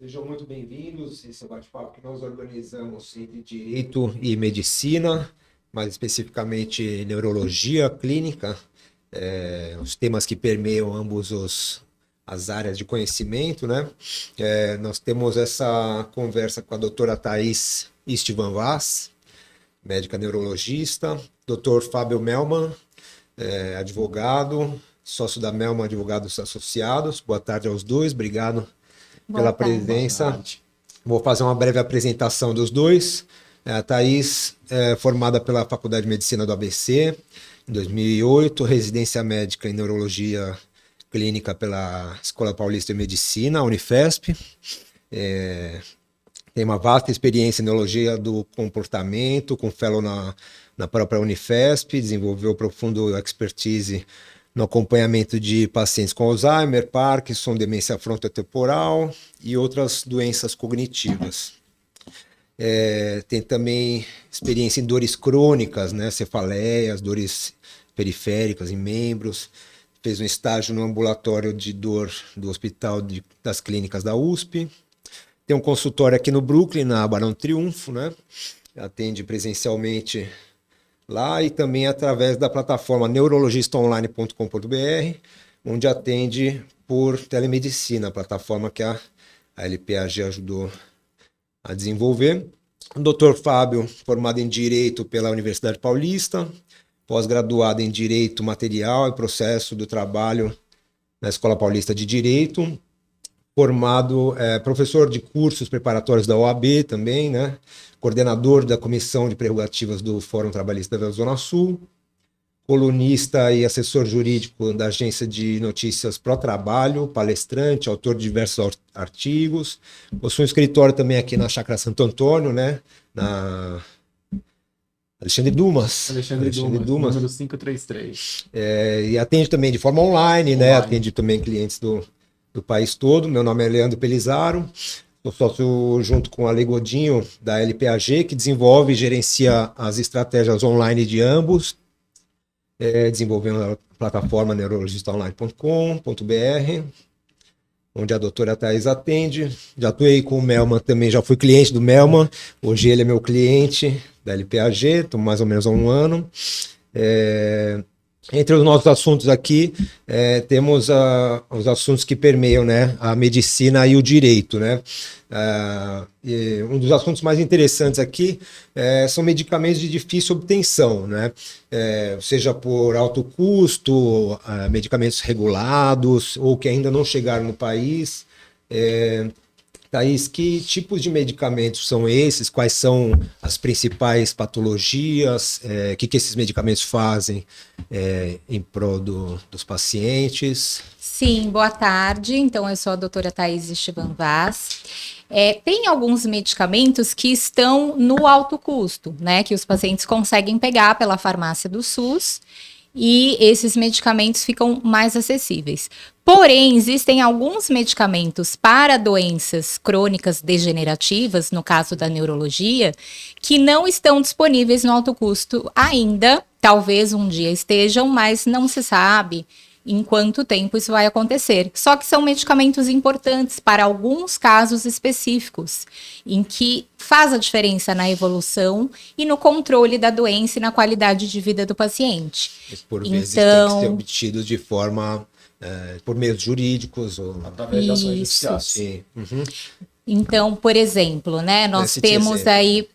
Sejam muito bem-vindos. Esse é o bate-papo que nós organizamos entre Direito e Medicina, mais especificamente Neurologia Clínica, os temas que permeiam as áreas de conhecimento, né? Nós temos essa conversa com a doutora Thaís Istvan Vaz, médica neurologista, doutor Fábio Melman, advogado, sócio da Melman Advogados Associados. Boa tarde aos dois, obrigado pela presença. Vou fazer uma breve apresentação dos dois. A Thaís é formada pela Faculdade de Medicina do ABC em 2008, residência médica em Neurologia Clínica pela Escola Paulista de Medicina, Unifesp. Tem uma vasta experiência em Neurologia do Comportamento, com fellow na própria Unifesp, desenvolveu profundo expertise no acompanhamento de pacientes com Alzheimer, Parkinson, demência frontotemporal e outras doenças cognitivas. Tem também experiência em dores crônicas, né, cefaleias, dores periféricas em membros. Fez um estágio no ambulatório de dor do Hospital das Clínicas da USP. Tem um consultório aqui no Brooklyn, na Barão Triunfo, né? Atende presencialmente lá e também através da plataforma neurologistaonline.com.br, onde atende por telemedicina, a plataforma que a LPAG ajudou a desenvolver. O Dr. Fábio, formado em Direito pela Universidade Paulista, pós-graduado em Direito Material e Processo do Trabalho na Escola Paulista de Direito, formado professor de cursos preparatórios da OAB também, né? Coordenador da Comissão de Prerrogativas do Fórum Trabalhista da Zona Sul, colunista e assessor jurídico da agência de notícias Pro Trabalho, palestrante, autor de diversos artigos. Possui um escritório também aqui na Chácara Santo Antônio, né? Na Alexandre Dumas. Alexandre Dumas, número 533. E atende também de forma online, né? Atende também clientes do país todo. Meu nome é Leandro Pelizaro, sou sócio junto com a Ale Godinho da LPAG, que desenvolve e gerencia as estratégias online de ambos, desenvolvendo a plataforma neurologistaonline.com.br, onde a doutora Thaís atende. Já atuei com o Melman também, já fui cliente do Melman, hoje ele é meu cliente da LPAG, estou mais ou menos há um ano. Entre os nossos assuntos aqui, temos os assuntos que permeiam, né, a medicina e o direito, né? Um dos assuntos mais interessantes aqui são medicamentos de difícil obtenção, né? Seja por alto custo, medicamentos regulados ou que ainda não chegaram no país. Thaís, que tipos de medicamentos são esses? Quais são as principais patologias? O que esses medicamentos fazem em prol dos pacientes? Sim, boa tarde. Então, eu sou a doutora Thaís Istvan Vaz. Tem alguns medicamentos que estão no alto custo, né? Que os pacientes conseguem pegar pela farmácia do SUS. E esses medicamentos ficam mais acessíveis. Porém, existem alguns medicamentos para doenças crônicas degenerativas, no caso da neurologia, que não estão disponíveis no alto custo ainda. Talvez um dia estejam, mas não se sabe em quanto tempo isso vai acontecer. Só que são medicamentos importantes para alguns casos específicos, em que faz a diferença na evolução e no controle da doença e na qualidade de vida do paciente. Mas por vezes tem que ser obtidos de forma, por meios jurídicos ou através de ações judiciais. Sim. Uhum. Então, por exemplo, né, nós temos aí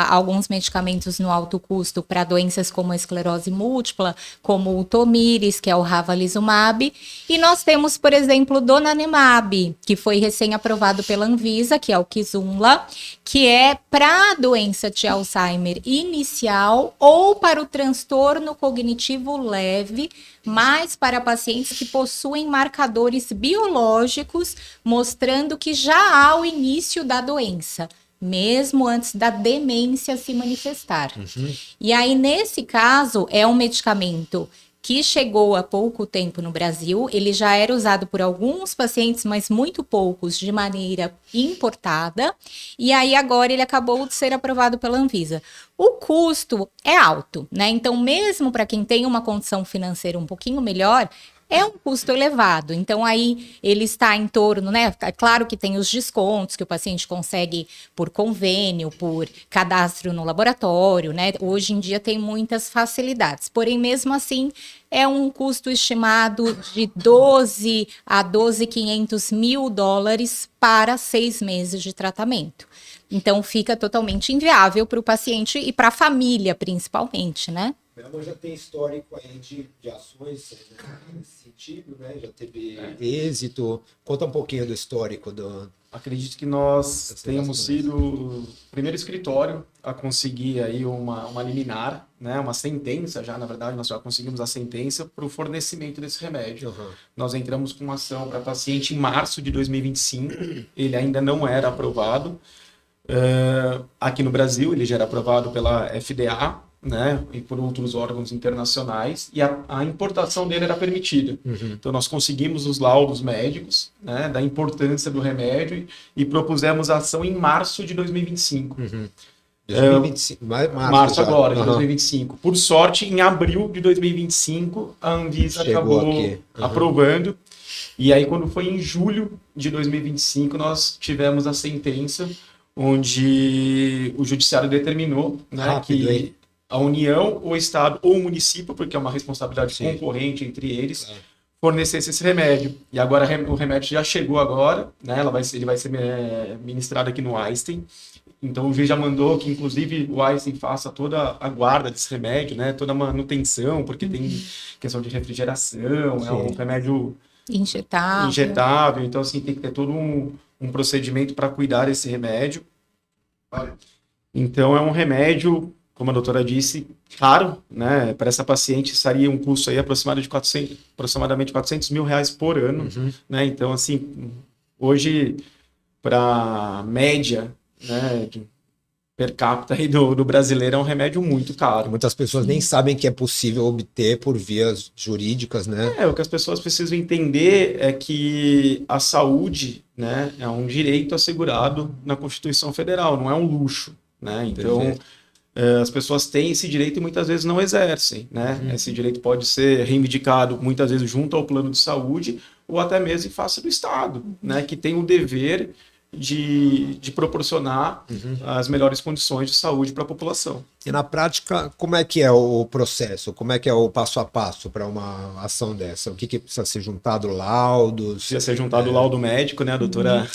alguns medicamentos no alto custo para doenças como a esclerose múltipla, como o Tomires, que é o Ravulizumab, e nós temos, por exemplo, o Donanemab, que foi recém-aprovado pela Anvisa, que é o Kisunla, que é para a doença de Alzheimer inicial ou para o transtorno cognitivo leve, mas para pacientes que possuem marcadores biológicos mostrando que já há o início da doença, mesmo antes da demência se manifestar. Uhum. E aí, nesse caso, é um medicamento que chegou há pouco tempo no Brasil. Ele já era usado por alguns pacientes, mas muito poucos, de maneira importada. E aí, agora, ele acabou de ser aprovado pela Anvisa. O custo é alto, né? Então, mesmo para quem tem uma condição financeira um pouquinho melhor, é um custo elevado. Então, aí ele está em torno, né? É claro que tem os descontos que o paciente consegue por convênio, por cadastro no laboratório, né? Hoje em dia tem muitas facilidades. Porém, mesmo assim, é um custo estimado de 12 a 12.500 mil dólares para 6 meses de tratamento. Então, fica totalmente inviável para o paciente e para a família, principalmente, né? Ela já tem histórico aí de ações nesse sentido, né? Já teve êxito. Conta um pouquinho do histórico do... Acredito que nós tenhamos sido o primeiro escritório a conseguir aí uma liminar, né? Uma sentença já, na verdade, nós já conseguimos a sentença para o fornecimento desse remédio. Uhum. Nós entramos com uma ação para paciente em março de 2025, ele ainda não era aprovado. Aqui no Brasil, ele já era aprovado pela FDA, né, e por outros órgãos internacionais, e a importação dele era permitida. Uhum. Então, nós conseguimos os laudos médicos, né, da importância do remédio e propusemos a ação em março de 2025. Uhum. 2025, março agora, de 2025. Por sorte, em abril de 2025, a Anvisa acabou aprovando. E aí, quando foi em julho de 2025, nós tivemos a sentença onde o judiciário determinou, né, que a União, o Estado ou o município, porque é uma responsabilidade concorrente entre eles, fornecesse esse remédio. E agora o remédio já chegou agora, né, ele vai ser ministrado aqui no Einstein. Então o juiz já mandou que, inclusive, o Einstein faça toda a guarda desse remédio, né, toda a manutenção, porque tem questão de refrigeração, é um remédio injetável. Então, assim, tem que ter todo um procedimento para cuidar desse remédio. Então, é um remédio, como a doutora disse, caro, né? Para essa paciente estaria um custo aí aproximadamente 400 mil reais por ano, né? Então, assim, hoje, para média, né, per capita aí do brasileiro, é um remédio muito caro. Muitas pessoas nem sabem que é possível obter por vias jurídicas, né? O que as pessoas precisam entender é que a saúde, né, é um direito assegurado na Constituição Federal, não é um luxo, né? Então, as pessoas têm esse direito e muitas vezes não exercem, né? Esse direito pode ser reivindicado muitas vezes junto ao plano de saúde ou até mesmo em face do Estado, né, que tem o dever de proporcionar as melhores condições de saúde para a população. E na prática, como é que é o processo? Como é que é o passo a passo para uma ação dessa? O que precisa ser juntado? Laudos? Precisa ser juntado o laudo médico, né, a doutora?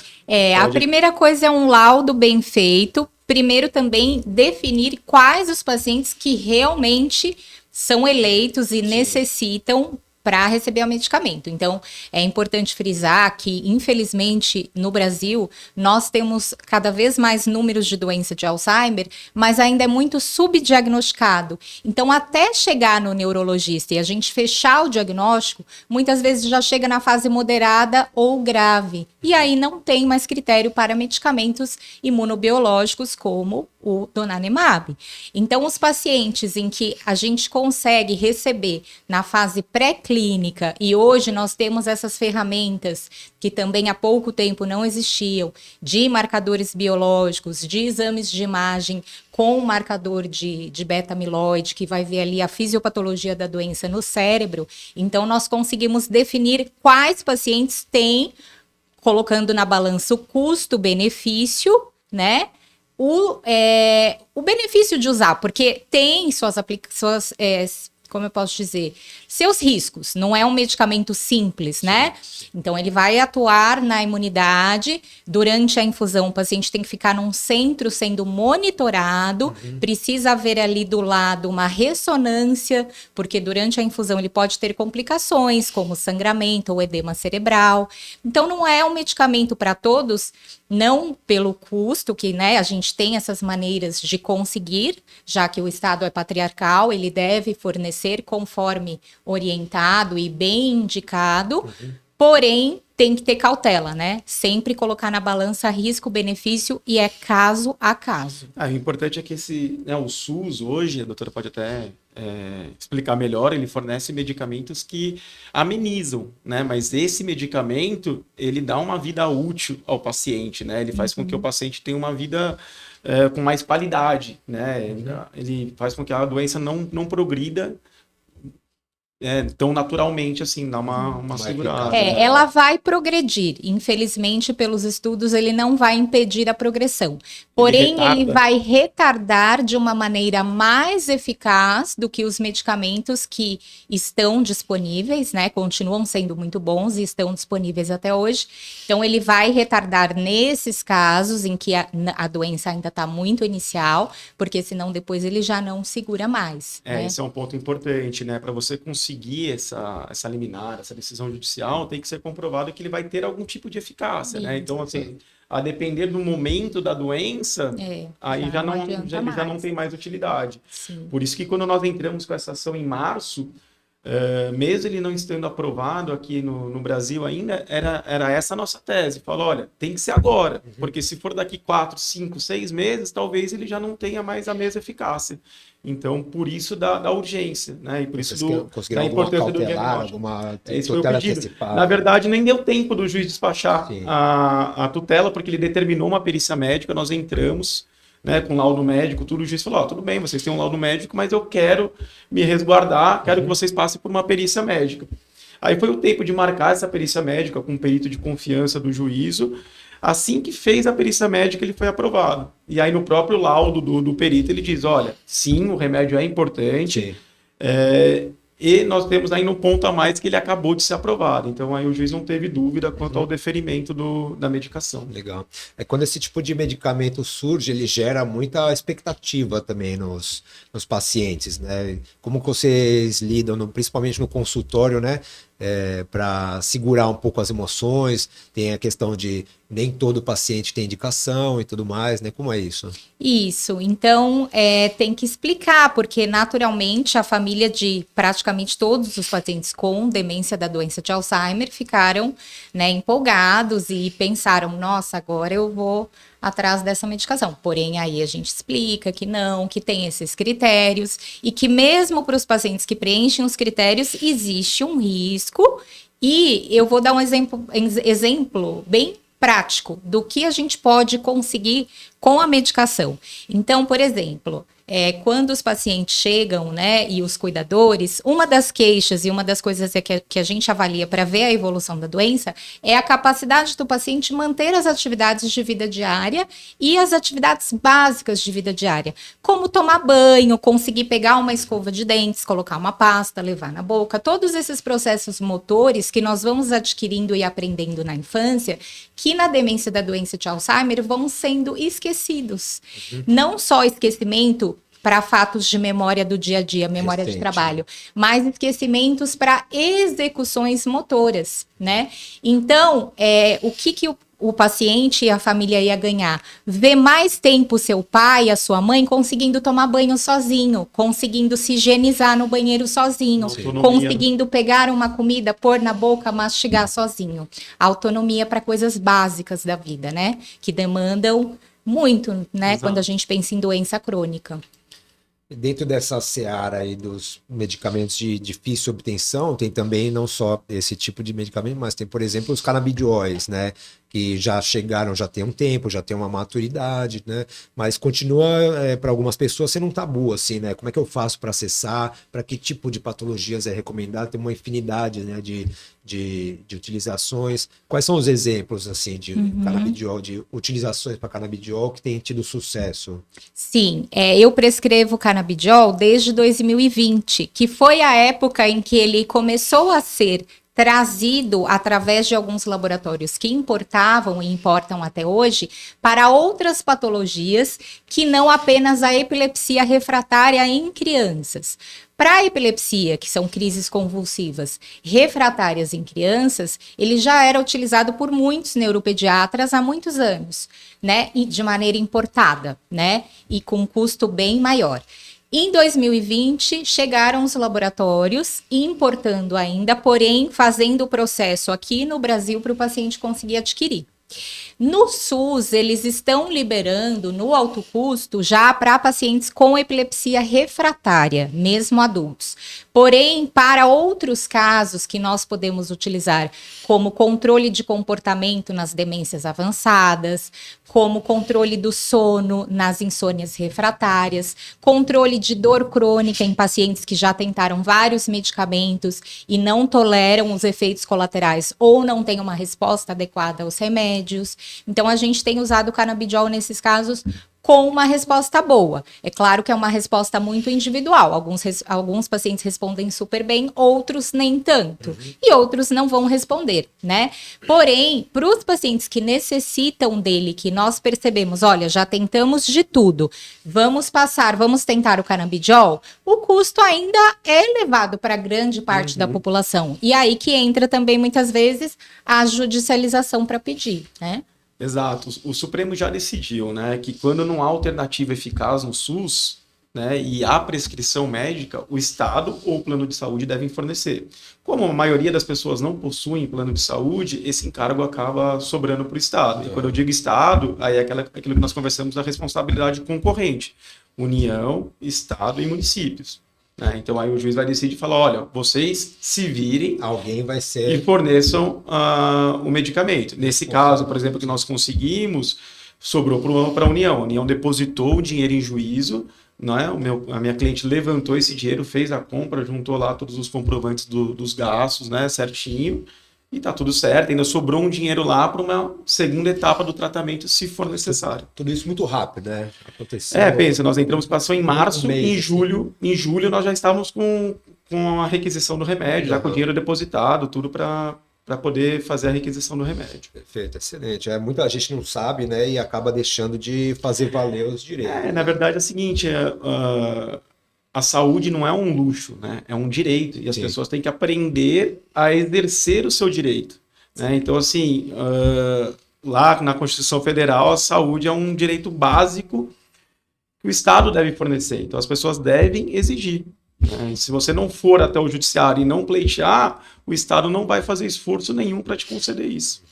A primeira coisa é um laudo bem feito. Primeiro também definir quais os pacientes que realmente são eleitos e necessitam para receber o medicamento. Então, é importante frisar que, infelizmente, no Brasil, nós temos cada vez mais números de doença de Alzheimer, mas ainda é muito subdiagnosticado. Então, até chegar no neurologista e a gente fechar o diagnóstico, muitas vezes já chega na fase moderada ou grave. E aí não tem mais critério para medicamentos imunobiológicos como o donanemab. Então, os pacientes em que a gente consegue receber na fase pré-clínica, e hoje nós temos essas ferramentas que também há pouco tempo não existiam, de marcadores biológicos, de exames de imagem com marcador de beta-amiloide, que vai ver ali a fisiopatologia da doença no cérebro. Então, nós conseguimos definir quais pacientes têm, colocando na balança o custo-benefício, né? O benefício de usar, porque tem suas aplicações, como eu posso dizer, seus riscos. Não é um medicamento simples, né? Então, ele vai atuar na imunidade. Durante a infusão, o paciente tem que ficar num centro sendo monitorado. Precisa haver ali do lado uma ressonância, porque durante a infusão ele pode ter complicações, como sangramento ou edema cerebral. Então, não é um medicamento para todos, não pelo custo, que, né, a gente tem essas maneiras de conseguir, já que o Estado é patriarcal, ele deve fornecer conforme orientado e bem indicado, porém tem que ter cautela, né? Sempre colocar na balança risco-benefício e é caso a caso. O importante é que o SUS hoje, a doutora pode até explicar melhor, ele fornece medicamentos que amenizam, né? Mas esse medicamento, ele dá uma vida útil ao paciente, né? Ele faz com que o paciente tenha uma vida com mais qualidade, né? Ele faz com que a doença não progrida tão naturalmente, assim, dá uma segurada. Ela vai progredir. Infelizmente, pelos estudos, ele não vai impedir a progressão. Porém, ele vai retardar de uma maneira mais eficaz do que os medicamentos que estão disponíveis, né? Continuam sendo muito bons e estão disponíveis até hoje. Então, ele vai retardar nesses casos em que a doença ainda está muito inicial, porque senão depois ele já não segura mais. Né? Esse é um ponto importante, né? Para você conseguir essa liminar, essa decisão judicial, tem que ser comprovado que ele vai ter algum tipo de eficácia, né? Então, assim, a depender do momento da doença, aí já não tem mais utilidade. Sim. Por isso que quando nós entramos com essa ação em março, mesmo ele não estando aprovado aqui no Brasil ainda, era essa a nossa tese. Falou, olha, tem que ser agora, porque se for daqui 4, 5, 6 meses, talvez ele já não tenha mais a mesma eficácia. Então, por isso da urgência, né? E por isso da importância do diagnóstico. Esse foi o pedido. Na verdade, nem deu tempo do juiz despachar a tutela, porque ele determinou uma perícia médica, nós entramos, né, com laudo médico, tudo, o juiz falou, tudo bem, vocês têm um laudo médico, mas eu quero me resguardar, quero que vocês passem por uma perícia médica. Aí foi o tempo de marcar essa perícia médica com um perito de confiança do juízo. Assim que fez a perícia médica, ele foi aprovado. E aí, no próprio laudo do perito, ele diz, olha, sim, o remédio é importante, e nós temos aí no ponto a mais que ele acabou de ser aprovado. Então, aí o juiz não teve dúvida quanto ao deferimento da medicação. Legal. Quando esse tipo de medicamento surge, ele gera muita expectativa também nos pacientes, né? Como que vocês lidam, principalmente no consultório, né? Para segurar um pouco as emoções, tem a questão de nem todo paciente tem indicação e tudo mais, né? Como é isso? Isso, então tem que explicar, porque naturalmente a família de praticamente todos os pacientes com demência da doença de Alzheimer ficaram, né, empolgados e pensaram, nossa, agora eu vou atrás dessa medicação. Porém, aí a gente explica que não, que tem esses critérios e que mesmo para os pacientes que preenchem os critérios, existe um risco. E eu vou dar um exemplo bem prático do que a gente pode conseguir com a medicação. Então, por exemplo, quando os pacientes chegam, né, e os cuidadores, uma das queixas e uma das coisas que a gente avalia para ver a evolução da doença é a capacidade do paciente manter as atividades de vida diária e as atividades básicas de vida diária, como tomar banho, conseguir pegar uma escova de dentes, colocar uma pasta, levar na boca, todos esses processos motores que nós vamos adquirindo e aprendendo na infância, que na demência da doença de Alzheimer vão sendo esquecidos. Não só esquecimento para fatos de memória do dia a dia, memória de trabalho, mas esquecimentos para execuções motoras, né? Então, o que o paciente e a família ia ganhar? Ver mais tempo seu pai, a sua mãe, conseguindo tomar banho sozinho, conseguindo se higienizar no banheiro sozinho, conseguindo pegar uma comida, pôr na boca, mastigar sozinho. Autonomia para coisas básicas da vida, né? Que demandam muito, né? Quando a gente pensa em doença crônica. Dentro dessa seara aí dos medicamentos de difícil obtenção, tem também não só esse tipo de medicamento, mas tem, por exemplo, os canabidióis, né? Que já chegaram, já tem um tempo, já tem uma maturidade, né? Mas continua, para algumas pessoas, sendo um tabu, assim, né? Como é que eu faço para acessar? Para que tipo de patologias é recomendado? Tem uma infinidade, né, de utilizações. Quais são os exemplos, assim, de canabidiol, de utilizações para canabidiol que tem tido sucesso? Sim, eu prescrevo canabidiol desde 2020, que foi a época em que ele começou a ser trazido através de alguns laboratórios que importavam e importam até hoje para outras patologias que não apenas a epilepsia refratária em crianças. Para a epilepsia, que são crises convulsivas refratárias em crianças, ele já era utilizado por muitos neuropediatras há muitos anos, né? E de maneira importada, né? E com um custo bem maior. Em 2020, chegaram os laboratórios, importando ainda, porém fazendo o processo aqui no Brasil para o paciente conseguir adquirir. No SUS, eles estão liberando no alto custo já para pacientes com epilepsia refratária, mesmo adultos. Porém, para outros casos que nós podemos utilizar, como controle de comportamento nas demências avançadas, como controle do sono nas insônias refratárias, controle de dor crônica em pacientes que já tentaram vários medicamentos e não toleram os efeitos colaterais ou não têm uma resposta adequada aos remédios. Então, a gente tem usado o canabidiol nesses casos com uma resposta boa. É claro que é uma resposta muito individual. Alguns pacientes respondem super bem, outros nem tanto. E outros não vão responder, né? Porém, para os pacientes que necessitam dele, que nós percebemos, olha, já tentamos de tudo, vamos tentar o canabidiol, o custo ainda é elevado para grande parte da população. E aí que entra também, muitas vezes, a judicialização para pedir, né? Exato. O Supremo já decidiu, né, que quando não há alternativa eficaz no SUS, né, e há prescrição médica, o Estado ou o plano de saúde devem fornecer. Como a maioria das pessoas não possuem plano de saúde, esse encargo acaba sobrando para o Estado. E quando eu digo Estado, aí é aquilo que nós conversamos da responsabilidade concorrente. União, Estado e municípios. Né? Então aí o juiz vai decidir e falar, olha, vocês se virem, alguém vai ser, e forneçam o medicamento. Nesse caso, por exemplo, que nós conseguimos, sobrou para a União. A União depositou o dinheiro em juízo, né? A minha cliente levantou esse dinheiro, fez a compra, juntou lá todos os comprovantes dos gastos, né, certinho, e tá tudo certo. Ainda sobrou um dinheiro lá para uma segunda etapa do tratamento, se for necessário. Tudo isso muito rápido, né? Aconteceu. Pensa, nós entramos, passou em março, em julho nós já estávamos com a requisição do remédio, já com o dinheiro depositado, tudo para poder fazer a requisição do remédio. Perfeito, excelente. Muita gente não sabe, né, e acaba deixando de fazer valer os direitos. Na verdade é o seguinte, a saúde não é um luxo, né? É um direito, e as pessoas têm que aprender a exercer o seu direito. Né? Então, assim, lá na Constituição Federal, a saúde é um direito básico que o Estado deve fornecer. Então, as pessoas devem exigir. Né? Se você não for até o judiciário e não pleitear, o Estado não vai fazer esforço nenhum para te conceder isso.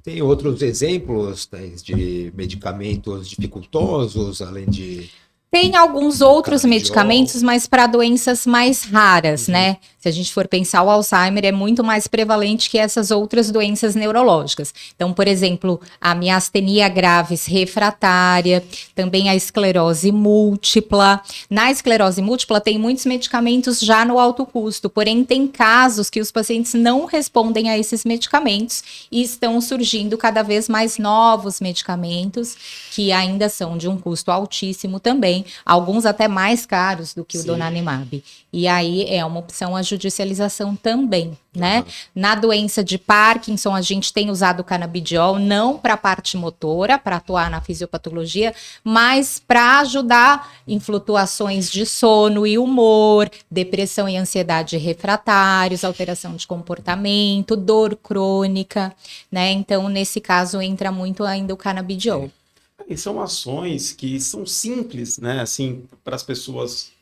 Tem outros exemplos, né, de medicamentos dificultosos, além de... Tem alguns outros medicamentos, mas para doenças mais raras, né? Se a gente for pensar, o Alzheimer é muito mais prevalente que essas outras doenças neurológicas. Então, por exemplo, a miastenia graves refratária, também a esclerose múltipla. Na esclerose múltipla tem muitos medicamentos já no alto custo, porém tem casos que os pacientes não respondem a esses medicamentos e estão surgindo cada vez mais novos medicamentos que ainda são de um custo altíssimo também, alguns até mais caros do que o donanemab. E aí é uma opção a judicialização também, né? Na doença de Parkinson, a gente tem usado o canabidiol não para a parte motora, para atuar na fisiopatologia, mas para ajudar em flutuações de sono e humor, depressão e ansiedade refratários, alteração de comportamento, dor crônica, né? Então, nesse caso, entra muito ainda o canabidiol. E são ações que são simples, né, assim, para as pessoas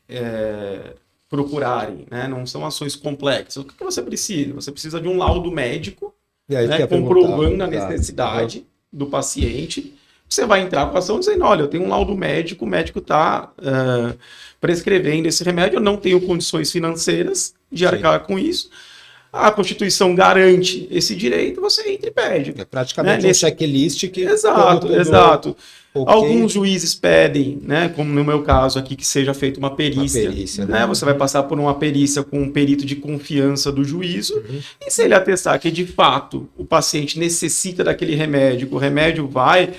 procurarem, né? Não são ações complexas. O que você precisa? Você precisa de um laudo médico, né, comprovando a necessidade do paciente. Você vai entrar com a ação dizendo, olha, eu tenho um laudo médico, o médico está prescrevendo esse remédio, eu não tenho condições financeiras de arcar com isso. A Constituição garante esse direito, você entra e pede. É praticamente um checklist que... Exato. Okay. Alguns juízes pedem, né, como no meu caso aqui, que seja feita uma perícia. Né? Você vai passar por uma perícia com um perito de confiança do juízo, e se ele atestar que, de fato, o paciente necessita daquele remédio, que o remédio vai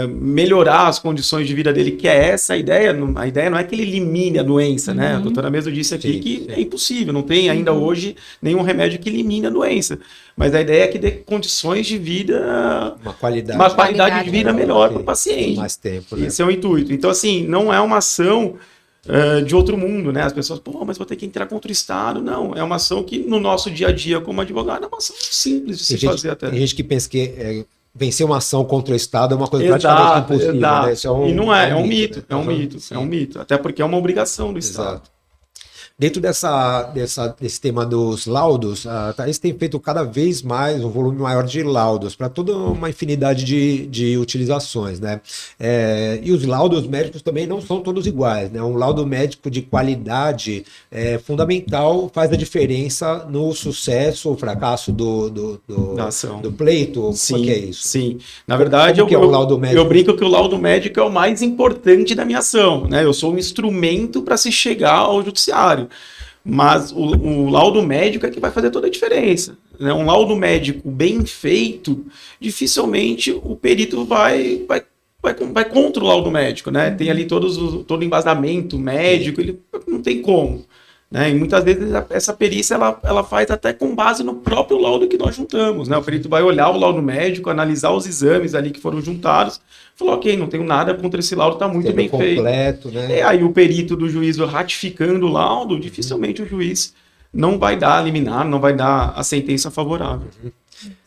melhorar as condições de vida dele, que é essa a ideia. A ideia não é que ele elimine a doença, né? A doutora mesmo disse aqui que é impossível, não tem ainda hoje nenhum remédio que elimine a doença. Mas a ideia é que dê condições de vida, uma qualidade de vida melhor para o paciente. Mais tempo, né? Esse é o intuito. Então, assim, não é uma ação de outro mundo, né? As pessoas, mas vou ter que entrar contra o Estado. Não, é uma ação que no nosso dia a dia como advogado é uma ação simples de se fazer até. Tem gente que pensa que vencer uma ação contra o Estado é uma coisa praticamente impossível. Né? Isso e não é um mito. É um mito. Até porque é uma obrigação do Estado. Dentro desse tema dos laudos, a Thaís tem feito cada vez mais um volume maior de laudos para toda uma infinidade de utilizações, né? E os laudos médicos também não são todos iguais, né? Um laudo médico de qualidade fundamental faz a diferença no sucesso ou fracasso do pleito. Sim, como é que é isso? Sim. Na verdade, eu brinco que o laudo médico é o mais importante da minha ação, né? Eu sou um instrumento para se chegar ao judiciário. Mas o laudo médico é que vai fazer toda a diferença, né? Um laudo médico bem feito, dificilmente o perito vai contra o laudo médico, né? Tem ali todo o embasamento médico, ele não tem como, né? E muitas vezes essa perícia ela faz até com base no próprio laudo que nós juntamos, né? O perito vai olhar o laudo médico, analisar os exames ali que foram juntados, falou, ok, não tenho nada contra esse laudo, está muito bem completo, feito. Né? E aí o perito do juízo ratificando o laudo, dificilmente o juiz não vai dar a liminar, não vai dar a sentença favorável.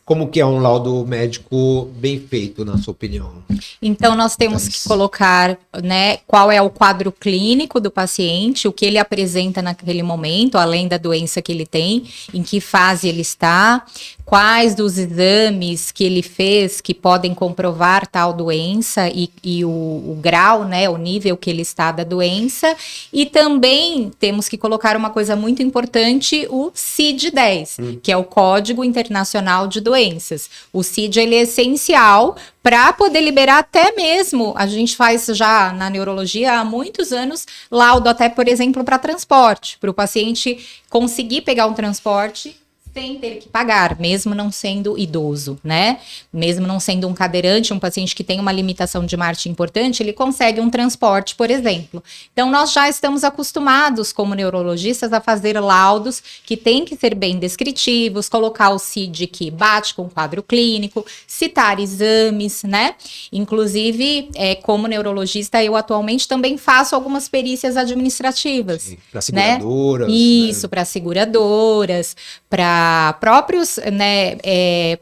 Como que é um laudo médico bem feito, na sua opinião? Então, nós temos que colocar, né, qual é o quadro clínico do paciente, o que ele apresenta naquele momento, além da doença que ele tem, em que fase ele está, quais dos exames que ele fez que podem comprovar tal doença e o grau, né, o nível que ele está da doença. E também temos que colocar uma coisa muito importante, o CID-10, que é o Código Internacional de Doenças. O CID ele é essencial para poder liberar até mesmo, a gente faz já na neurologia há muitos anos, laudo até, por exemplo, para transporte, para o paciente conseguir pegar um transporte sem ter que pagar, mesmo não sendo idoso, né? Mesmo não sendo um cadeirante, um paciente que tem uma limitação de marcha importante, ele consegue um transporte, por exemplo. Então, nós já estamos acostumados, como neurologistas, a fazer laudos que têm que ser bem descritivos, colocar o CID que bate com o quadro clínico, citar exames, né? Inclusive, como neurologista, eu atualmente também faço algumas perícias administrativas. Para seguradoras. Né? Isso, para seguradoras, para próprios, né,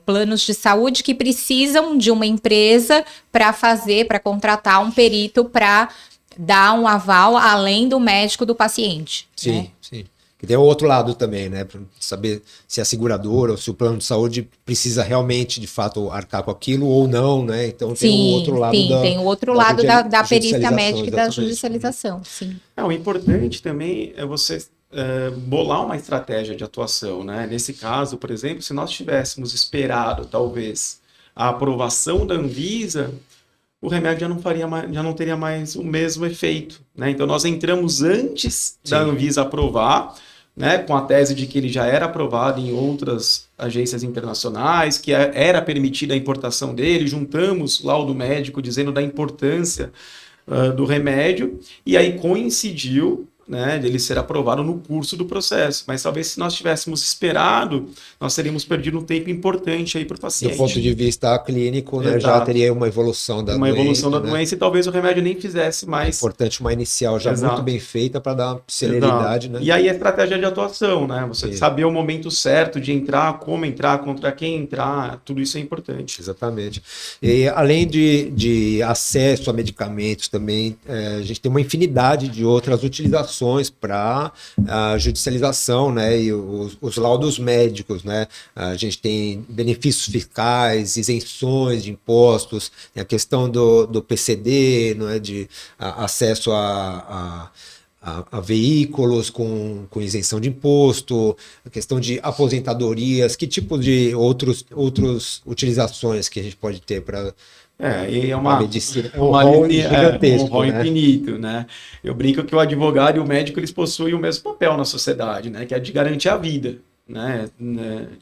planos de saúde que precisam de uma empresa para contratar um perito para dar um aval além do médico do paciente. Sim, né? sim. Que tem o outro lado também, né? Para saber se a seguradora ou se o plano de saúde precisa realmente, de fato, arcar com aquilo ou não, né? Então tem o outro lado tem o outro lado da perícia médica e da judicialização, sim. O importante também é você bolar uma estratégia de atuação, né? Nesse caso, por exemplo, se nós tivéssemos esperado, talvez, a aprovação da Anvisa, o remédio já não teria mais o mesmo efeito, né? Então, nós entramos antes da Anvisa aprovar, né? Com a tese de que ele já era aprovado em outras agências internacionais, que era permitida a importação dele, juntamos laudo médico dizendo da importância do remédio, e aí coincidiu, né, dele ser aprovado no curso do processo. Mas talvez se nós tivéssemos esperado, nós teríamos perdido um tempo importante aí para o paciente. Do ponto de vista clínico, né, já teria uma evolução da doença. Uma evolução da doença e talvez o remédio nem fizesse mais. É importante uma inicial já muito bem feita para dar celeridade. Né? E aí a estratégia de atuação, né? Você saber o momento certo de entrar, como entrar, contra quem entrar, tudo isso é importante. Exatamente. E além de acesso a medicamentos também, a gente tem uma infinidade de outras utilizações para a judicialização, né, e os laudos médicos, né, a gente tem benefícios fiscais, isenções de impostos, a questão do PCD, não é, de acesso a veículos com isenção de imposto, a questão de aposentadorias, que tipo de outras utilizações que a gente pode ter para e é uma medicina, um rol gigantesco, um rol infinito, né? Eu brinco que o advogado e o médico eles possuem o mesmo papel na sociedade, né? Que é de garantir a vida, né?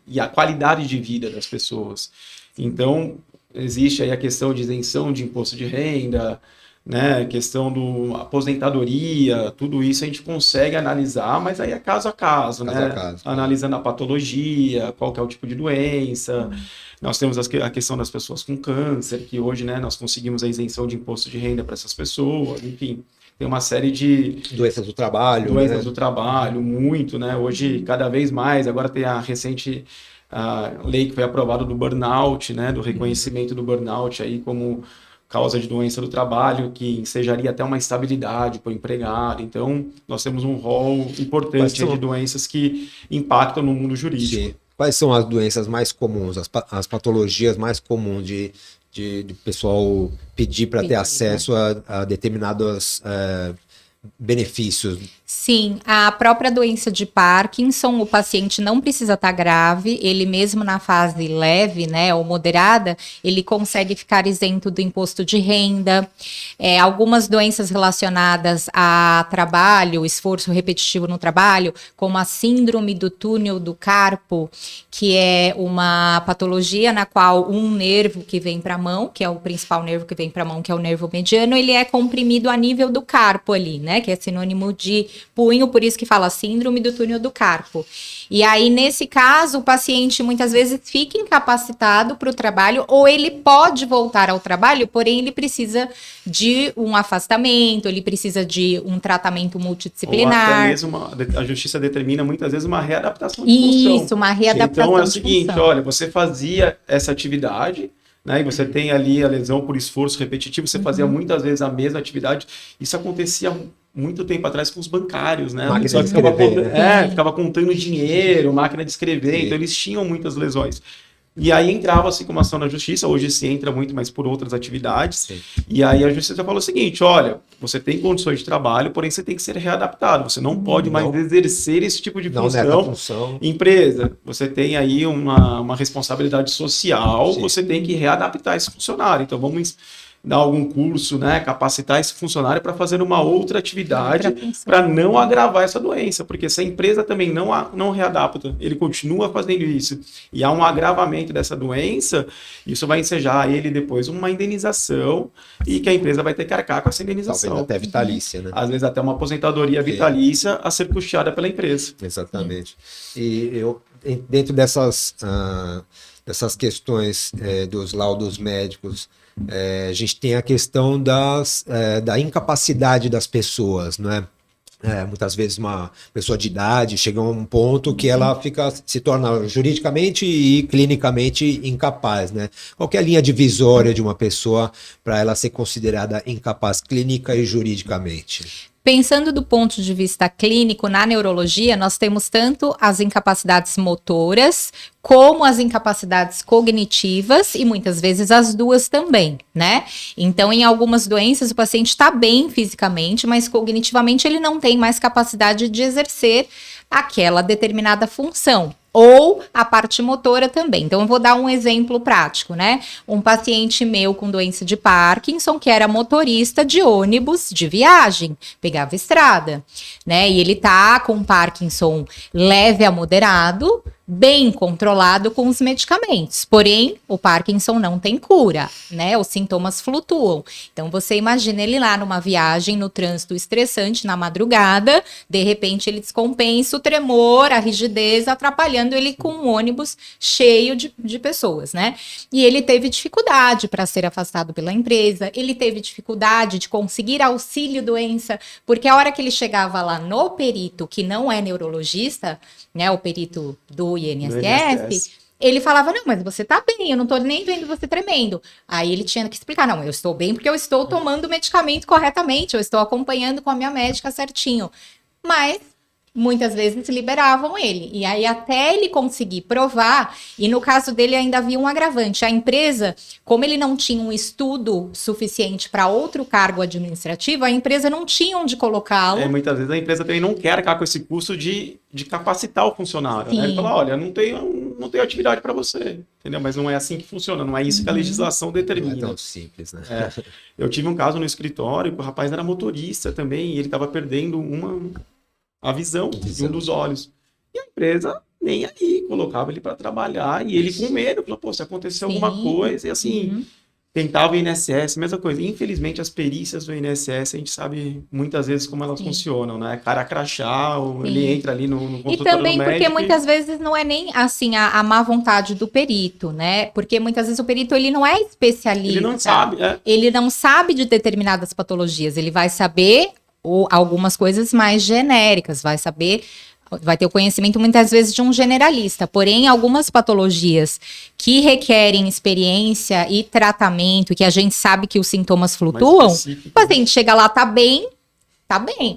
E a qualidade de vida das pessoas. Então existe aí a questão de isenção de imposto de renda, né? Questão do aposentadoria, tudo isso a gente consegue analisar, mas aí é caso a caso, né? Analisando a patologia, qual que é o tipo de doença. Nós temos a questão das pessoas com câncer, que hoje, né, nós conseguimos a isenção de imposto de renda para essas pessoas, enfim, tem uma série de... Doenças do trabalho. Doenças do trabalho, muito, né? Hoje, cada vez mais, agora tem a recente lei que foi aprovada do burnout, né, do reconhecimento do burnout aí como causa de doença do trabalho, que ensejaria até uma estabilidade para o empregado. Então, nós temos um rol importante de doenças que impactam no mundo jurídico. Sim. Quais são as doenças mais comuns, as patologias mais comuns de pessoal pedir para ter acesso a determinados benefícios? Sim, a própria doença de Parkinson, o paciente não precisa estar grave, ele mesmo na fase leve, né, ou moderada, ele consegue ficar isento do imposto de renda. Algumas doenças relacionadas a trabalho, esforço repetitivo no trabalho, como a síndrome do túnel do carpo, que é uma patologia na qual um nervo que vem para a mão, que é o principal nervo que vem para a mão, que é o nervo mediano, ele é comprimido a nível do carpo ali, né, que é sinônimo de punho, por isso que fala síndrome do túnel do carpo. E aí, nesse caso, o paciente muitas vezes fica incapacitado para o trabalho, ou ele pode voltar ao trabalho, porém ele precisa de um afastamento, ele precisa de um tratamento multidisciplinar. Ou até mesmo a justiça determina muitas vezes uma readaptação de função. Isso, uma readaptação. Então é o seguinte, olha, você fazia essa atividade, né, e você tem ali a lesão por esforço repetitivo, você fazia muitas vezes a mesma atividade, isso acontecia muito tempo atrás com os bancários, né? Máquina de escrever, ficava contando dinheiro, máquina de escrever, então eles tinham muitas lesões. E aí entrava-se como ação na justiça, hoje se entra muito, mas por outras atividades. Sim. E aí a justiça falou o seguinte, olha, você tem condições de trabalho, porém você tem que ser readaptado, você não pode mais exercer esse tipo de função. Empresa, você tem aí uma responsabilidade social, sim, você tem que readaptar esse funcionário. Então vamos dar algum curso, né, capacitar esse funcionário para fazer uma outra atividade para não agravar essa doença, porque se a empresa também não readapta, ele continua fazendo isso e há um agravamento dessa doença, isso vai ensejar a ele depois uma indenização e que a empresa vai ter que arcar com essa indenização. Talvez até vitalícia, né? Às vezes até uma aposentadoria vitalícia a ser custeada pela empresa. Exatamente. E eu, dentro dessas questões dos laudos médicos, a gente tem a questão da incapacidade das pessoas, não é? Muitas vezes uma pessoa de idade chega a um ponto que ela se torna juridicamente e clinicamente incapaz, né? Qual que é a linha divisória de uma pessoa para ela ser considerada incapaz clínica e juridicamente? Pensando do ponto de vista clínico, na neurologia, nós temos tanto as incapacidades motoras, como as incapacidades cognitivas, e muitas vezes as duas também, né? Então, em algumas doenças, o paciente está bem fisicamente, mas cognitivamente ele não tem mais capacidade de exercer aquela determinada função. Ou a parte motora também. Então, eu vou dar um exemplo prático, né? Um paciente meu com doença de Parkinson, que era motorista de ônibus de viagem, pegava estrada, né? E ele tá com Parkinson leve a moderado, bem controlado com os medicamentos. Porém, o Parkinson não tem cura, né? Os sintomas flutuam. Então, você imagina ele lá numa viagem, no trânsito estressante, na madrugada, de repente ele descompensa o tremor, a rigidez, atrapalhando ele com um ônibus cheio de pessoas, né? E ele teve dificuldade para ser afastado pela empresa, ele teve dificuldade de conseguir auxílio-doença, porque a hora que ele chegava lá no perito, que não é neurologista, né, o perito do INSS, ele falava, não, mas você tá bem, eu não tô nem vendo você tremendo. Aí ele tinha que explicar, não, eu estou bem porque eu estou tomando o medicamento corretamente, eu estou acompanhando com a minha médica certinho. Mas muitas vezes liberavam ele. E aí até ele conseguir provar, e no caso dele ainda havia um agravante. A empresa, como ele não tinha um estudo suficiente para outro cargo administrativo, a empresa não tinha onde colocá-lo. Muitas vezes a empresa também não quer arcar com esse custo de capacitar o funcionário. Né? Ele fala, olha, não tenho atividade para você. Entendeu? Mas não é assim que funciona, não é isso que a legislação determina. Não é tão simples, né? Eu tive um caso no escritório, que o rapaz era motorista também, e ele estava perdendo a visão de um dos olhos. E a empresa nem aí, colocava ele para trabalhar, e ele com medo, falou, pô, se acontecer alguma coisa, e assim, tentava o INSS, mesma coisa. Infelizmente, as perícias do INSS, a gente sabe muitas vezes como elas funcionam, né? Cara crachá, ele entra ali no consultório do médico. E também porque muitas vezes não é nem, assim, a má vontade do perito, né? Porque muitas vezes o perito, ele não é especialista. Ele não sabe, Ele não sabe de determinadas patologias, ele vai saber ou algumas coisas mais genéricas, vai saber vai ter o conhecimento muitas vezes de um generalista, porém algumas patologias que requerem experiência e tratamento, que a gente sabe que os sintomas flutuam, o paciente chega lá, tá bem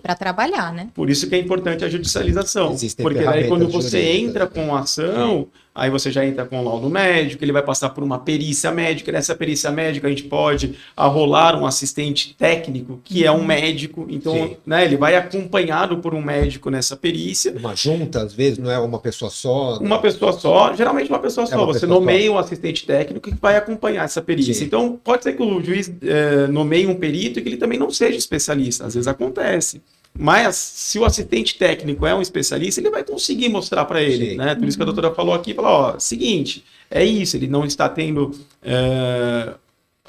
para trabalhar, né? Por isso que é importante a judicialização. Porque daí quando você entra com a ação, aí você já entra com o laudo médico, ele vai passar por uma perícia médica, nessa perícia médica a gente pode arrolar um assistente técnico, que é um médico, então né, ele vai acompanhado por um médico nessa perícia. Uma junta, às vezes, não é uma pessoa só? Uma pessoa só, geralmente uma pessoa só. Você nomeia um assistente técnico que vai acompanhar essa perícia. Sim. Então, pode ser que o juiz nomeie um perito e que ele também não seja especialista, às vezes acontece. Mas, se o assistente técnico é um especialista, ele vai conseguir mostrar para ele, né? Por isso que a doutora falou aqui, seguinte, é isso, ele não está tendo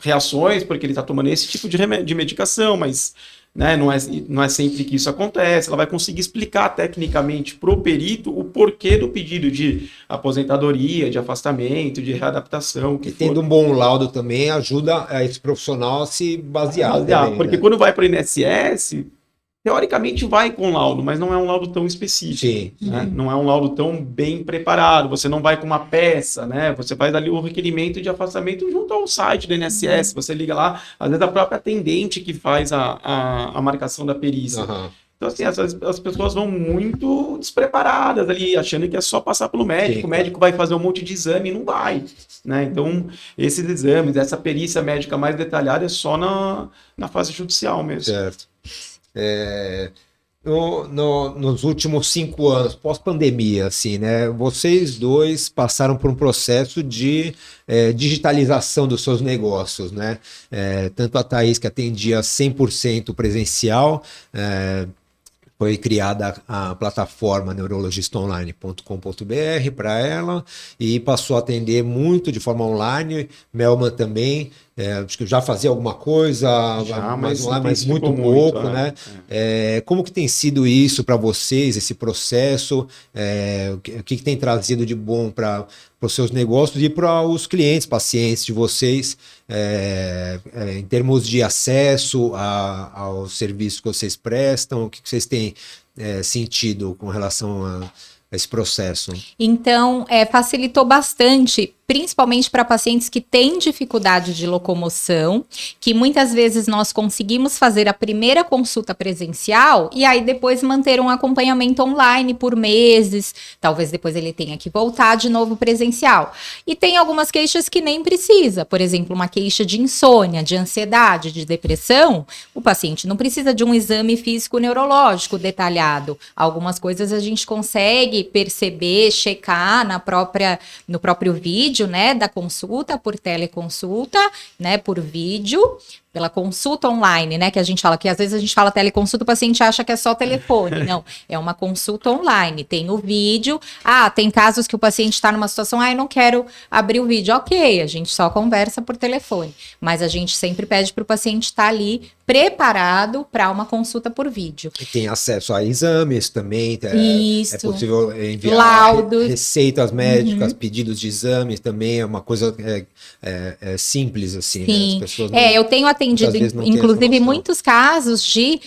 reações porque ele está tomando esse tipo de medicação, mas né, não é sempre que isso acontece. Ela vai conseguir explicar tecnicamente para o perito o porquê do pedido de aposentadoria, de afastamento, de readaptação. E tendo um bom laudo também ajuda esse profissional a se basear. Porque quando vai para o INSS... teoricamente vai com laudo, mas não é um laudo tão específico. Né? Não é um laudo tão bem preparado. Você não vai com uma peça, né? Você faz ali o requerimento de afastamento junto ao site do INSS. Você liga lá, às vezes a própria atendente que faz a marcação da perícia. Então, assim, as pessoas vão muito despreparadas ali, achando que é só passar pelo médico. O médico vai fazer um monte de exame e não vai. Né? Então, esses exames, essa perícia médica mais detalhada é só na fase judicial mesmo. Certo. Nos últimos 5 anos, pós-pandemia, assim, né, vocês dois passaram por um processo de digitalização dos seus negócios, né? Tanto a Thaís, que atendia 100% presencial, foi criada a plataforma neurologistonline.com.br para ela e passou a atender muito de forma online. Melman também, acho que já fazia alguma coisa, mas muito pouco, né? Como que tem sido isso para vocês, esse processo? O que tem trazido de bom para os seus negócios e para os clientes, pacientes de vocês, em termos de acesso aos serviços que vocês prestam? O que vocês têm sentido com relação a esse processo? Então, facilitou bastante, principalmente para pacientes que têm dificuldade de locomoção, que muitas vezes nós conseguimos fazer a primeira consulta presencial e aí depois manter um acompanhamento online por meses, talvez depois ele tenha que voltar de novo presencial. E tem algumas queixas que nem precisa, por exemplo, uma queixa de insônia, de ansiedade, de depressão, o paciente não precisa de um exame físico neurológico detalhado. Algumas coisas a gente consegue perceber, checar no próprio vídeo, né, da consulta, por teleconsulta, né, por vídeo, pela consulta online, né, que a gente fala, que às vezes a gente fala teleconsulta, o paciente acha que é só telefone. Não, é uma consulta online, tem o vídeo. Tem casos que o paciente está numa situação, eu não quero abrir o vídeo. Ok, a gente só conversa por telefone, mas a gente sempre pede para o paciente estar ali preparado para uma consulta por vídeo. E tem acesso a exames também, Isso. É possível enviar laudos, receitas médicas, pedidos de exames também, é uma coisa simples assim. Sim. Né? As pessoas eu tenho atendido, inclusive, muitos casos de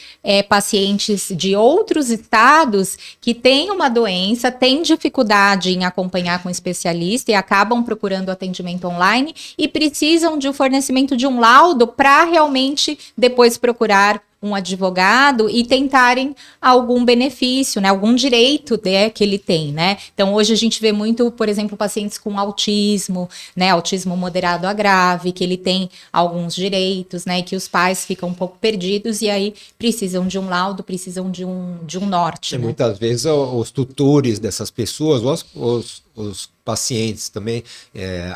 pacientes de outros estados que têm uma doença, têm dificuldade em acompanhar com um especialista e acabam procurando atendimento online e precisam de um fornecimento de um laudo para realmente depois procurar um advogado e tentarem algum benefício, né, algum direito que ele tem, né? Então, hoje a gente vê muito, por exemplo, pacientes com autismo, né, autismo moderado a grave, que ele tem alguns direitos, né, que os pais ficam um pouco perdidos e aí precisam de um laudo, precisam de um norte. Né? Né? Muitas vezes os tutores dessas pessoas, os pacientes também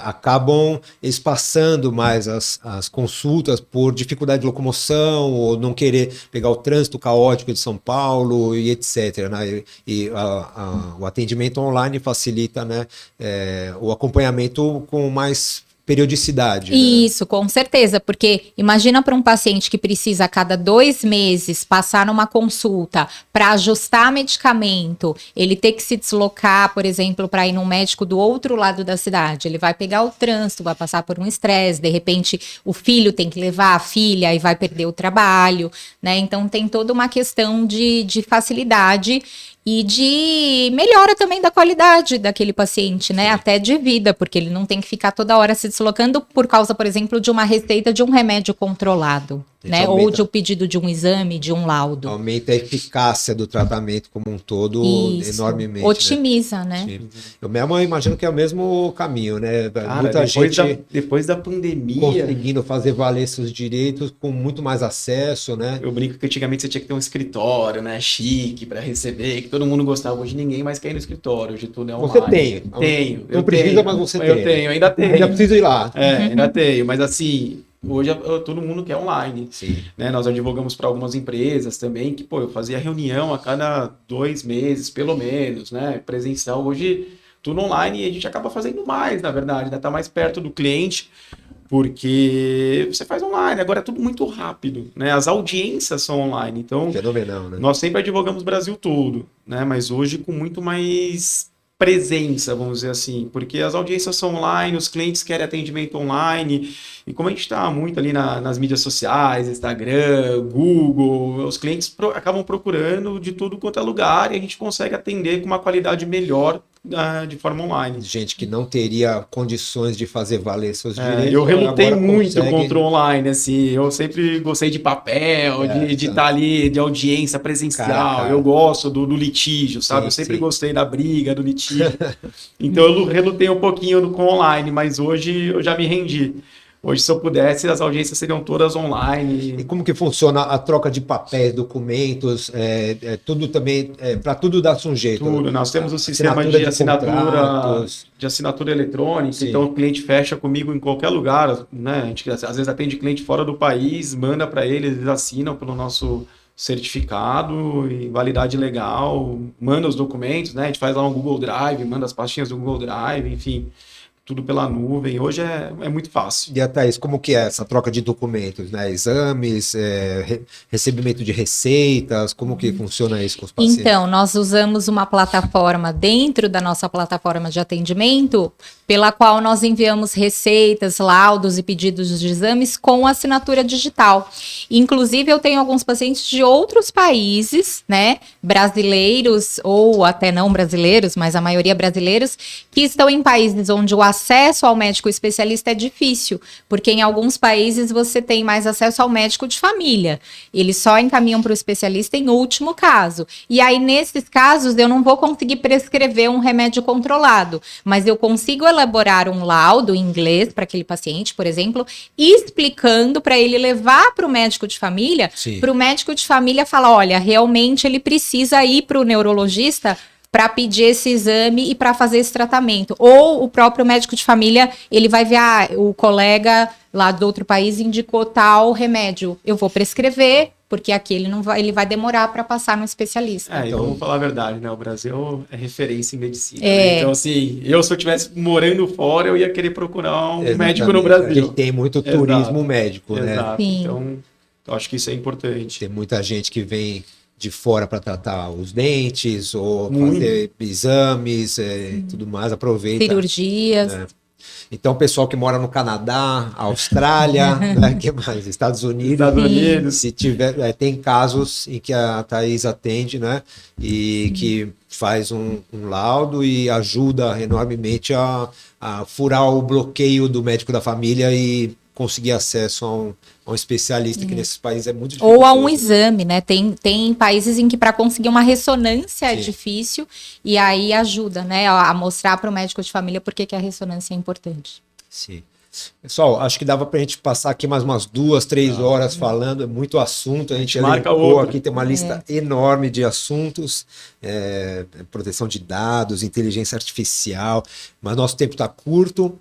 acabam espaçando mais as consultas por dificuldade de locomoção ou não querer pegar o trânsito caótico de São Paulo e etc. Né? O atendimento online facilita, né, o acompanhamento com mais periodicidade. Isso, né? Com certeza, porque imagina para um paciente que precisa a cada 2 meses passar numa consulta para ajustar medicamento, ele ter que se deslocar, por exemplo, para ir num médico do outro lado da cidade, ele vai pegar o trânsito, vai passar por um estresse, de repente o filho tem que levar a filha e vai perder o trabalho, né? Então tem toda uma questão de facilidade e de melhora também da qualidade daquele paciente, né? Até de vida, porque ele não tem que ficar toda hora se deslocando por causa, por exemplo, de uma receita de um remédio controlado, né? Ou de um pedido de um exame, de um laudo. Aumenta a eficácia do tratamento como um todo enormemente. Otimiza, né? Eu mesmo imagino que é o mesmo caminho, né? Cara, muita gente depois da pandemia, conseguindo fazer valer seus direitos com muito mais acesso, né? Eu brinco que antigamente você tinha que ter um escritório, né? Chique para receber, que todo mundo gostava. Hoje ninguém mais quer ir no escritório, hoje tudo é online. Você tem. Tenho. Não precisa, mas você tem. Eu tenho, ainda tenho. Ainda preciso ir lá. Ainda tenho. Mas assim, hoje todo mundo quer online. Sim. Né? Nós advogamos para algumas empresas também, que, eu fazia reunião a cada 2 meses, pelo menos, né? Presencial. Hoje, tudo online e a gente acaba fazendo mais, na verdade, né? Tá mais perto do cliente, porque você faz online. Agora é tudo muito rápido, né? As audiências são online, então... Fenomenal, né? Nós sempre advogamos o Brasil todo, né? Mas hoje com muito mais presença, vamos dizer assim, porque as audiências são online, os clientes querem atendimento online, e como a gente está muito ali nas mídias sociais, Instagram, Google, os clientes acabam procurando de tudo quanto é lugar e a gente consegue atender com uma qualidade melhor de forma online. Gente que não teria condições de fazer valer seus direitos. Eu relutei muito contra o online, assim, eu sempre gostei de papel, de estar ali, de audiência presencial, cara. Eu gosto do litígio, sabe? Sim, eu sempre gostei da briga, do litígio. Então eu relutei um pouquinho com online, mas hoje eu já me rendi. Hoje, se eu pudesse, as audiências seriam todas online. E como que funciona a troca de papéis, documentos, tudo também, para tudo dar um jeito? Tudo, nós temos um sistema de assinatura eletrônica, sim. Então o cliente fecha comigo em qualquer lugar, né? A gente às vezes atende cliente fora do país, manda para eles assinam pelo nosso certificado e validade legal, manda os documentos, né? A gente faz lá um Google Drive, manda as pastinhas do Google Drive, enfim... Tudo pela nuvem, hoje é muito fácil. E a Thaís, como que é essa troca de documentos, né? Exames, recebimento de receitas, como que funciona isso com os pacientes? Então, nós usamos uma plataforma dentro da nossa plataforma de atendimento, pela qual nós enviamos receitas, laudos e pedidos de exames com assinatura digital. Inclusive, eu tenho alguns pacientes de outros países, né? Brasileiros ou até não brasileiros, mas a maioria brasileiros, que estão em países onde o acesso ao médico especialista é difícil, porque em alguns países você tem mais acesso ao médico de família. Eles só encaminham para o especialista em último caso. E aí, nesses casos, eu não vou conseguir prescrever um remédio controlado, mas eu consigo elaborar um laudo em inglês para aquele paciente, por exemplo, explicando para ele levar para o médico de família, para o médico de família falar, olha, realmente ele precisa ir para o neurologista para pedir esse exame e para fazer esse tratamento. Ou o próprio médico de família, ele vai ver, o colega lá do outro país indicou tal remédio. Eu vou prescrever, porque aqui ele vai demorar para passar no especialista. Então, vamos falar a verdade, né? O Brasil é referência em medicina. Né? Então, assim, se eu estivesse morando fora, eu ia querer procurar um médico no Brasil. A gente tem muito turismo médico, né? Exato. Então, eu acho que isso é importante. Tem muita gente que vem de fora para tratar os dentes ou fazer exames e tudo mais, aproveita. Cirurgias. Então, o pessoal que mora no Canadá, Austrália, né, que mais? Estados Unidos. Se tiver, tem casos em que a Thaís atende, né? E que faz um laudo e ajuda enormemente a furar o bloqueio do médico da família e conseguir acesso a um especialista, que nesses países é muito difícil. Ou a um exame, né? Tem países em que para conseguir uma ressonância é difícil, e aí ajuda, né, a mostrar para o médico de família por que a ressonância é importante. Sim. Pessoal, acho que dava para a gente passar aqui mais umas 2, 3 horas falando, é muito assunto, a gente elencou aqui, tem uma lista enorme de assuntos, proteção de dados, inteligência artificial, mas nosso tempo está curto,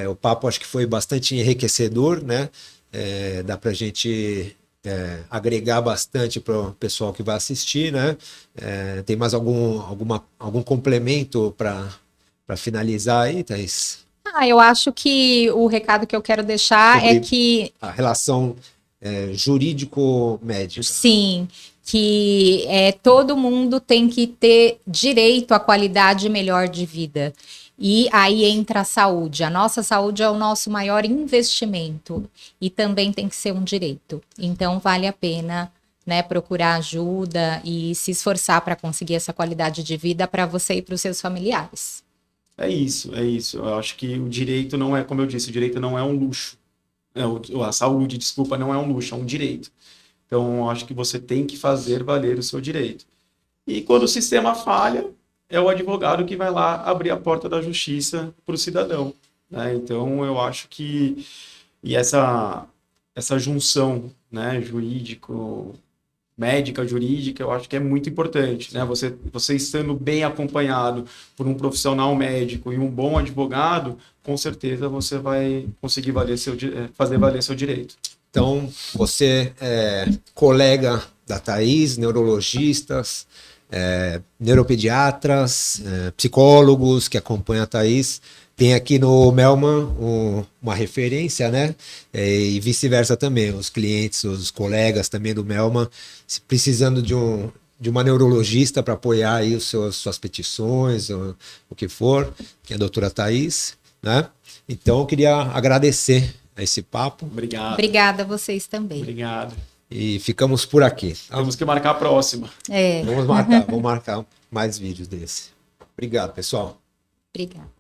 o papo acho que foi bastante enriquecedor, né? Dá para a gente agregar bastante para o pessoal que vai assistir, né? Tem mais algum complemento para finalizar aí, Thaís? Eu acho que o recado que eu quero deixar é que... A relação jurídico-médica. Sim, que todo mundo tem que ter direito à qualidade melhor de vida. E aí entra a saúde. A nossa saúde é o nosso maior investimento e também tem que ser um direito. Então, vale a pena, né, procurar ajuda e se esforçar para conseguir essa qualidade de vida para você e para os seus familiares. É isso. Eu acho que o direito não é, como eu disse, o direito não é um luxo. A saúde, desculpa, não é um luxo, é um direito. Então, eu acho que você tem que fazer valer o seu direito. E quando o sistema falha, é o advogado que vai lá abrir a porta da justiça para o cidadão, né? Então, eu acho que essa junção, né, médica, jurídica, eu acho que é muito importante, né? Você estando bem acompanhado por um profissional médico e um bom advogado, com certeza você vai conseguir fazer valer seu direito. Então, você é colega da Thaís, neurologistas, neuropediatras, psicólogos que acompanham a Thaís. Tem aqui no Melman uma referência, né? E vice-versa também. Os clientes, os colegas também do Melman, precisando de uma neurologista para apoiar aí suas petições, o que for, que é a doutora Thaís, né? Então, eu queria agradecer a esse papo. Obrigado. Obrigada a vocês também. Obrigado. E ficamos por aqui. Temos que marcar a próxima. Vamos marcar mais vídeos desse. Obrigado, pessoal. Obrigada.